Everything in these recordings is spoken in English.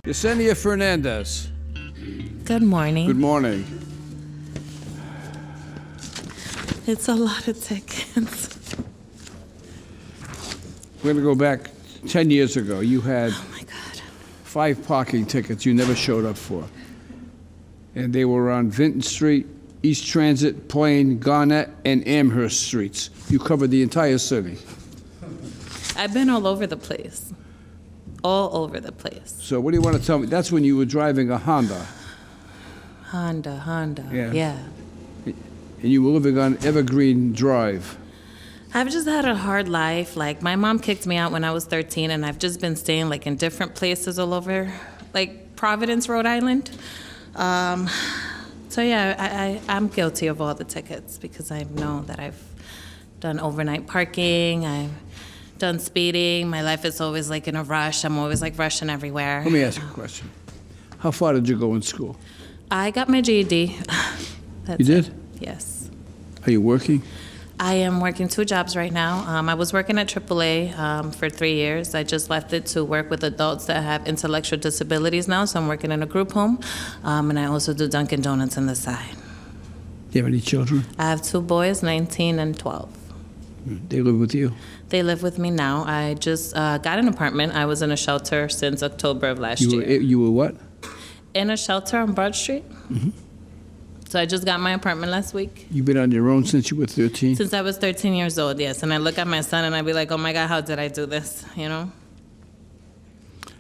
Yesenia Fernandez. Good morning. Good morning. It's a lot of tickets. We're going to go back 10 years ago. You had Oh my God. 5 parking tickets you never showed up for. And they were on Vinton Street, East Transit, Plain, Garnett, and Amherst Streets. You covered the entire city. I've been all over the place. All over the place. So what do you want to tell me? That's when you were driving a Honda. Honda. Yeah. And you were living on Evergreen Drive. I've just had a hard life. Like, my mom kicked me out when I was 13, and I've just been staying, like, in different places all over, like, Providence, Rhode Island. So, yeah, I'm guilty of all the tickets because I know that I've done overnight parking, I've done speeding. My life is always, like, in a rush. I'm always, like, rushing everywhere. Let me ask you a question. How far did you go in school? I got my GED. That's You did? it. Yes. Are you working? I am working 2 jobs right now. I was working at AAA for 3 years. I just left it to work with adults that have intellectual disabilities now, so I'm working in a group home. And I also do Dunkin' Donuts on the side. Do you have any children? I have 2 boys, 19 and 12. They live with you? They live with me now. I just got an apartment. I was in a shelter since October of last year. You were what? In a shelter on Broad Street. Mm-hmm. So I just got my apartment last week. You've been on your own since you were 13? Since I was 13 years old, yes. And I look at my son and I be like, oh my God, how did I do this, you know?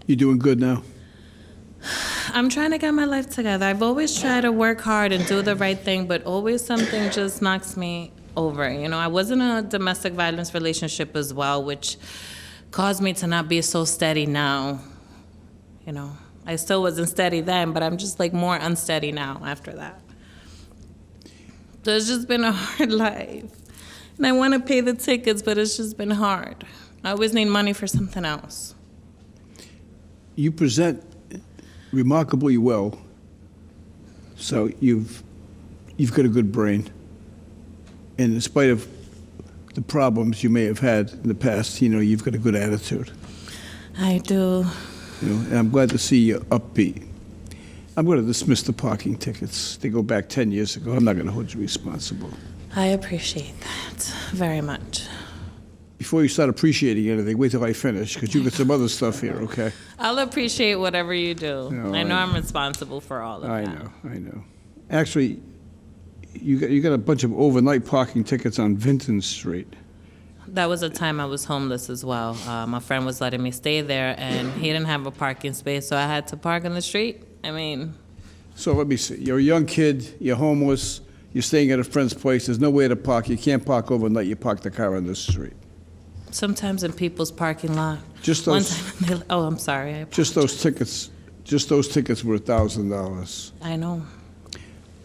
You doing good now? I'm trying to get my life together. I've always tried to work hard and do the right thing, but always something just knocks me over, you know? I was in a domestic violence relationship as well, which caused me to not be so steady now, you know? I still wasn't steady then, but I'm just like more unsteady now after that. So it's just been a hard life. And I want to pay the tickets, but it's just been hard. I always need money for something else. You present remarkably well, so you've got a good brain. And in spite of the problems you may have had in the past, you know, you've got a good attitude. I do. You know, and I'm glad to see you upbeat. I'm going to dismiss the parking tickets. They go back 10 years ago. I'm not going to hold you responsible. I appreciate that very much. Before you start appreciating anything, wait till I finish, because you got some other stuff here, okay? I'll appreciate whatever you do. No, I know I'm responsible for all of that. I know. Actually, you got a bunch of overnight parking tickets on Vinton Street. That was a time I was homeless as well. My friend was letting me stay there, and he didn't have a parking space, so I had to park on the street. I mean... So let me see. You're a young kid, you're homeless, you're staying at a friend's place, there's nowhere to park, you can't park overnight, you park the car on the street. Sometimes in people's parking lot. Just One those, time I'm sorry. I just those tickets were $1,000. I know.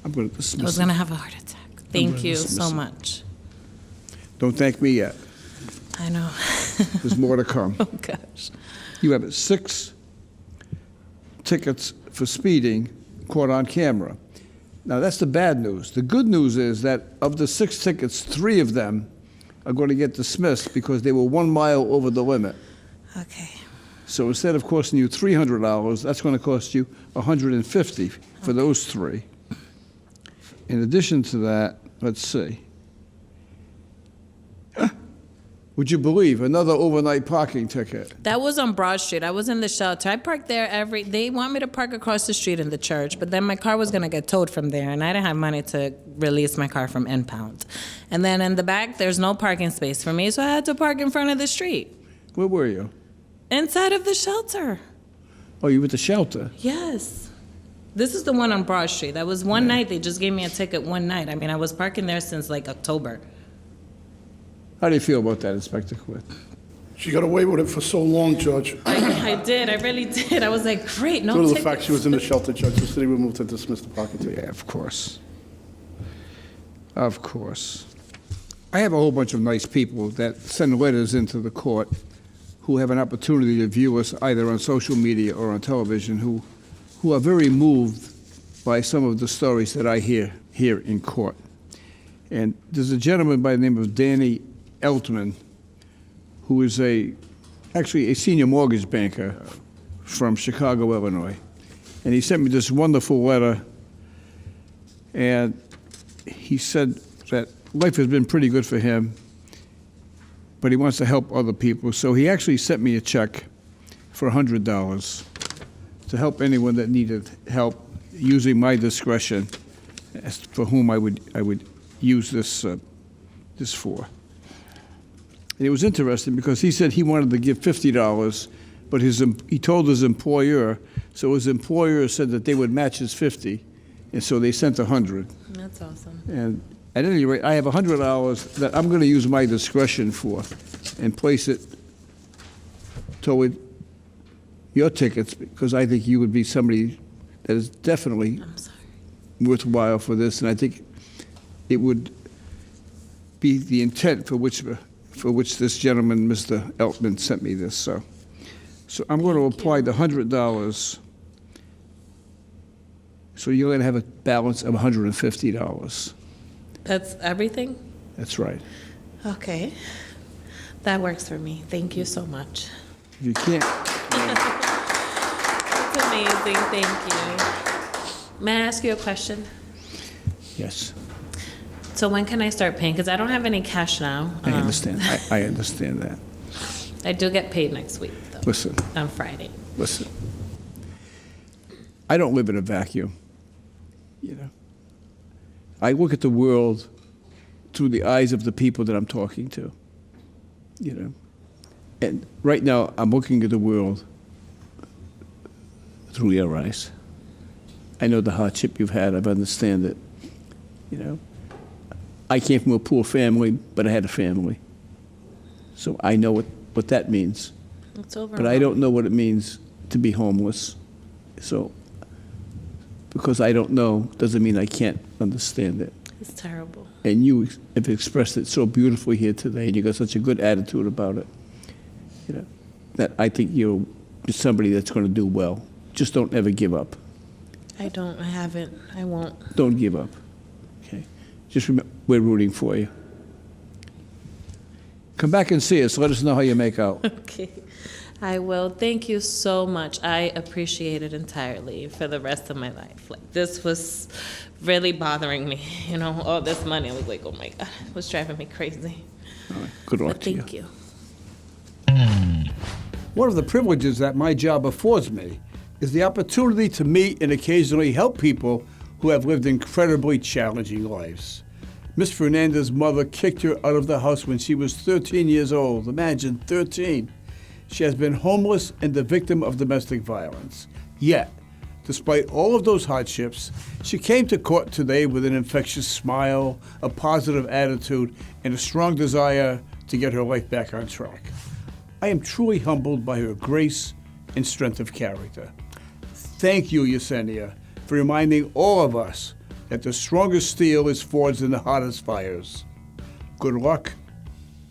I'm going to I dismiss was it. going to have a heart attack. Thank you dismiss so it. much. Don't thank me yet. I know. There's more to come. Oh, gosh. You have 6 tickets for speeding caught on camera. Now, that's the bad news. The good news is that of the 6 tickets, 3 of them are going to get dismissed because they were 1 mile over the limit. Okay. So instead of costing you $300, that's going to cost you $150 for those 3. In addition to that, let's see. Would you believe another overnight parking ticket? That was on Broad Street. I was in the shelter. I parked there they want me to park across the street in the church, but then my car was going to get towed from there, and I didn't have money to release my car from impound. And then in the back, there's no parking space for me, so I had to park in front of the street. Where were you? Inside of the shelter. Oh, you were at the shelter. Yes. This is the one on Broad Street. That was one night. They just gave me a ticket one night. I mean, I was parking there since like October. How do you feel about that, Inspector Quinn? She got away with it for so long, Judge. I did. I really did. I was like, great, no Due to the tickets. fact she was in the shelter, Judge, the city would move to dismiss the parking ticket. Yeah, of course. Of course. I have a whole bunch of nice people that send letters into the court who have an opportunity to view us either on social media or on television who are very moved by some of the stories that I hear here in court. And there's a gentleman by the name of Danny Eltman, who is actually a senior mortgage banker from Chicago, Illinois. And he sent me this wonderful letter, and he said that life has been pretty good for him, but he wants to help other people. So he actually sent me a check for $100 to help anyone that needed help, using my discretion as for whom I would use this for. And it was interesting because he said he wanted to give $50, but he told his employer, so his employer said that they would match his 50, and so they sent 100. That's awesome. And at any rate, I have $100 that I'm going to use my discretion for and place it toward your tickets, because I think you would be somebody that is definitely I'm sorry. worthwhile for this, and I think it would be the intent for which this gentleman, Mr. Eltman, sent me this. So I'm going to apply the $100. So you're going to have a balance of $150. That's everything? That's right. Okay. That works for me. Thank you so much. If you can't, That's amazing. Thank you. May I ask you a question? yes, So when can I start paying? Because I don't have any cash now. I understand. I understand that. I do get paid next week, though, Listen, on Friday. listen. I don't live in a vacuum, you know. I look at the world through the eyes of the people that I'm talking to, you know. And right now, I'm looking at the world through your eyes. I know the hardship you've had. I understand it, you know. I came from a poor family, but I had a family. So I know what that means. It's over. But I don't know what it means to be homeless. So, because I don't know, doesn't mean I can't understand it. It's terrible. And you have expressed it so beautifully here today, and you got such a good attitude about it, you know, that I think you're somebody that's going to do well. Just don't ever give up. I haven't. I won't. Don't give up, okay? Just remember, we're rooting for you. Come back and see us. Let us know how you make out. Okay. I will. Thank you so much. I appreciate it entirely for the rest of my life. Like, this was really bothering me, you know, all this money. I was like, oh my God, it was driving me crazy. All right. Good luck But to you. thank you. One of the privileges that my job affords me is the opportunity to meet and occasionally help people who have lived incredibly challenging lives. Miss Fernandez's mother kicked her out of the house when she was 13 years old. Imagine, 13. She has been homeless and the victim of domestic violence. Yet, despite all of those hardships, she came to court today with an infectious smile, a positive attitude, and a strong desire to get her life back on track. I am truly humbled by her grace and strength of character. Thank you, Yesenia, for reminding all of us that the strongest steel is forged in the hottest fires. Good luck,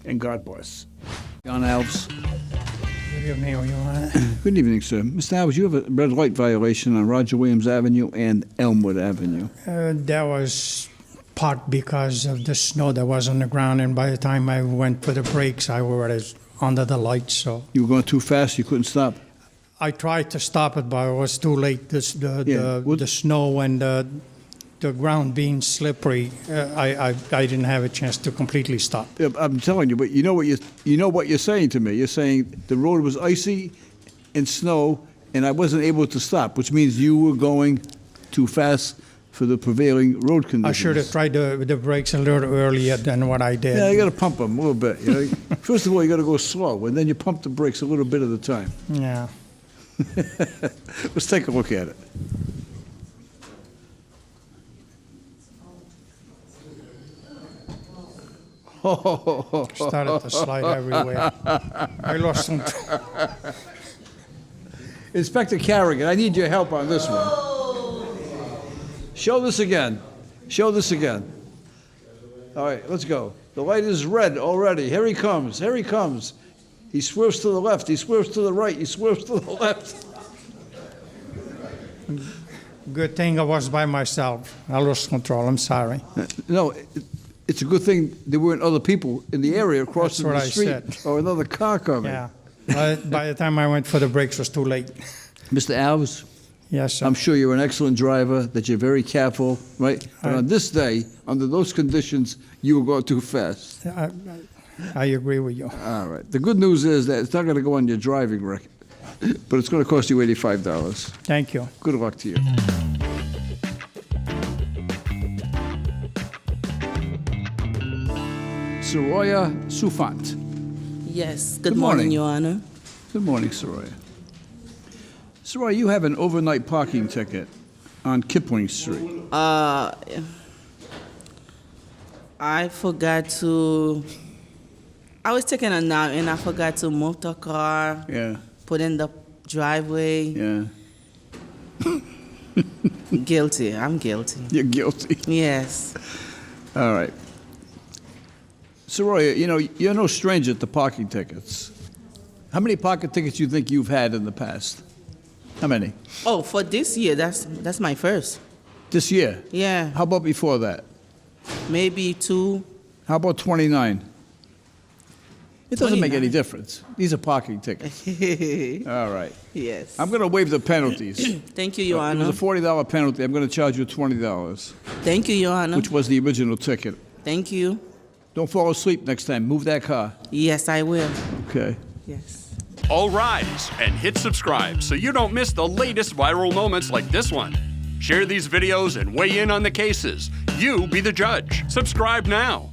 and God bless. John Alves. Good evening, everyone. Good evening, sir. Mr. Alves, you have a red light violation on Roger Williams Avenue and Elmwood Avenue. That was part because of the snow that was on the ground, and by the time I went for the brakes, I was under the lights, so You were going too fast, you couldn't stop. I tried to stop it, but it was too late. Yeah, The snow and the ground being slippery, I didn't have a chance to completely stop. Yeah, I'm telling you, but you know what you're saying to me. You're saying the road was icy and snow, and I wasn't able to stop, which means you were going too fast for the prevailing road conditions. I should have tried the brakes a little earlier than what I did. Yeah, you got to pump them a little bit. You know? First of all, you got to go slow, and then you pump the brakes a little bit at a time. Yeah. Let's take a look at it. Started to slide everywhere. I lost some. Inspector Carrigan, I need your help on this one. Show this again. Show this again. All right, let's go. The light is red already. Here he comes. Here he comes. He swerves to the left. He swerves to the right. He swerves to the left. Good thing I was by myself. I lost control. I'm sorry. No, it's a good thing there weren't other people in the area crossing That's the what I street said. or another car coming. Yeah. By the time I went for the brakes, it was too late. Mr. Alves, Yes, sir. I'm sure you're an excellent driver, that you're very careful, right? But on this day, under those conditions, you were going too fast. I agree with you. All right. The good news is that it's not going to go on your driving record, but it's going to cost you $85. Thank you. Good luck to you. Soraya Sufant. Yes, Good good morning. morning, Your Honor. Good morning, Soraya. Soraya, you have an overnight parking ticket on Kipling Street. I forgot to, I was taking a nap and I forgot to move the car, Yeah, put in the driveway. yeah. Guilty, I'm guilty. You're guilty. Yes. All right. Soraya, you know, you're no stranger to parking tickets. How many parking tickets do you think you've had in the past? How many? Oh, for this year, that's my first. This year? Yeah, How about before that? maybe 2. How about 29? It doesn't make any 29. difference. These are parking tickets. All right. Yes. I'm going to waive the penalties. Thank you, Your It Honor. was a $40 penalty. I'm going to charge you $20, Thank you, Your Honor. which was the original ticket. Thank you. Don't fall asleep next time. Move that car. Yes, I will. Okay. Yes. All rise and hit subscribe so you don't miss the latest viral moments like this one. Share these videos and weigh in on the cases. You be the judge. Subscribe now.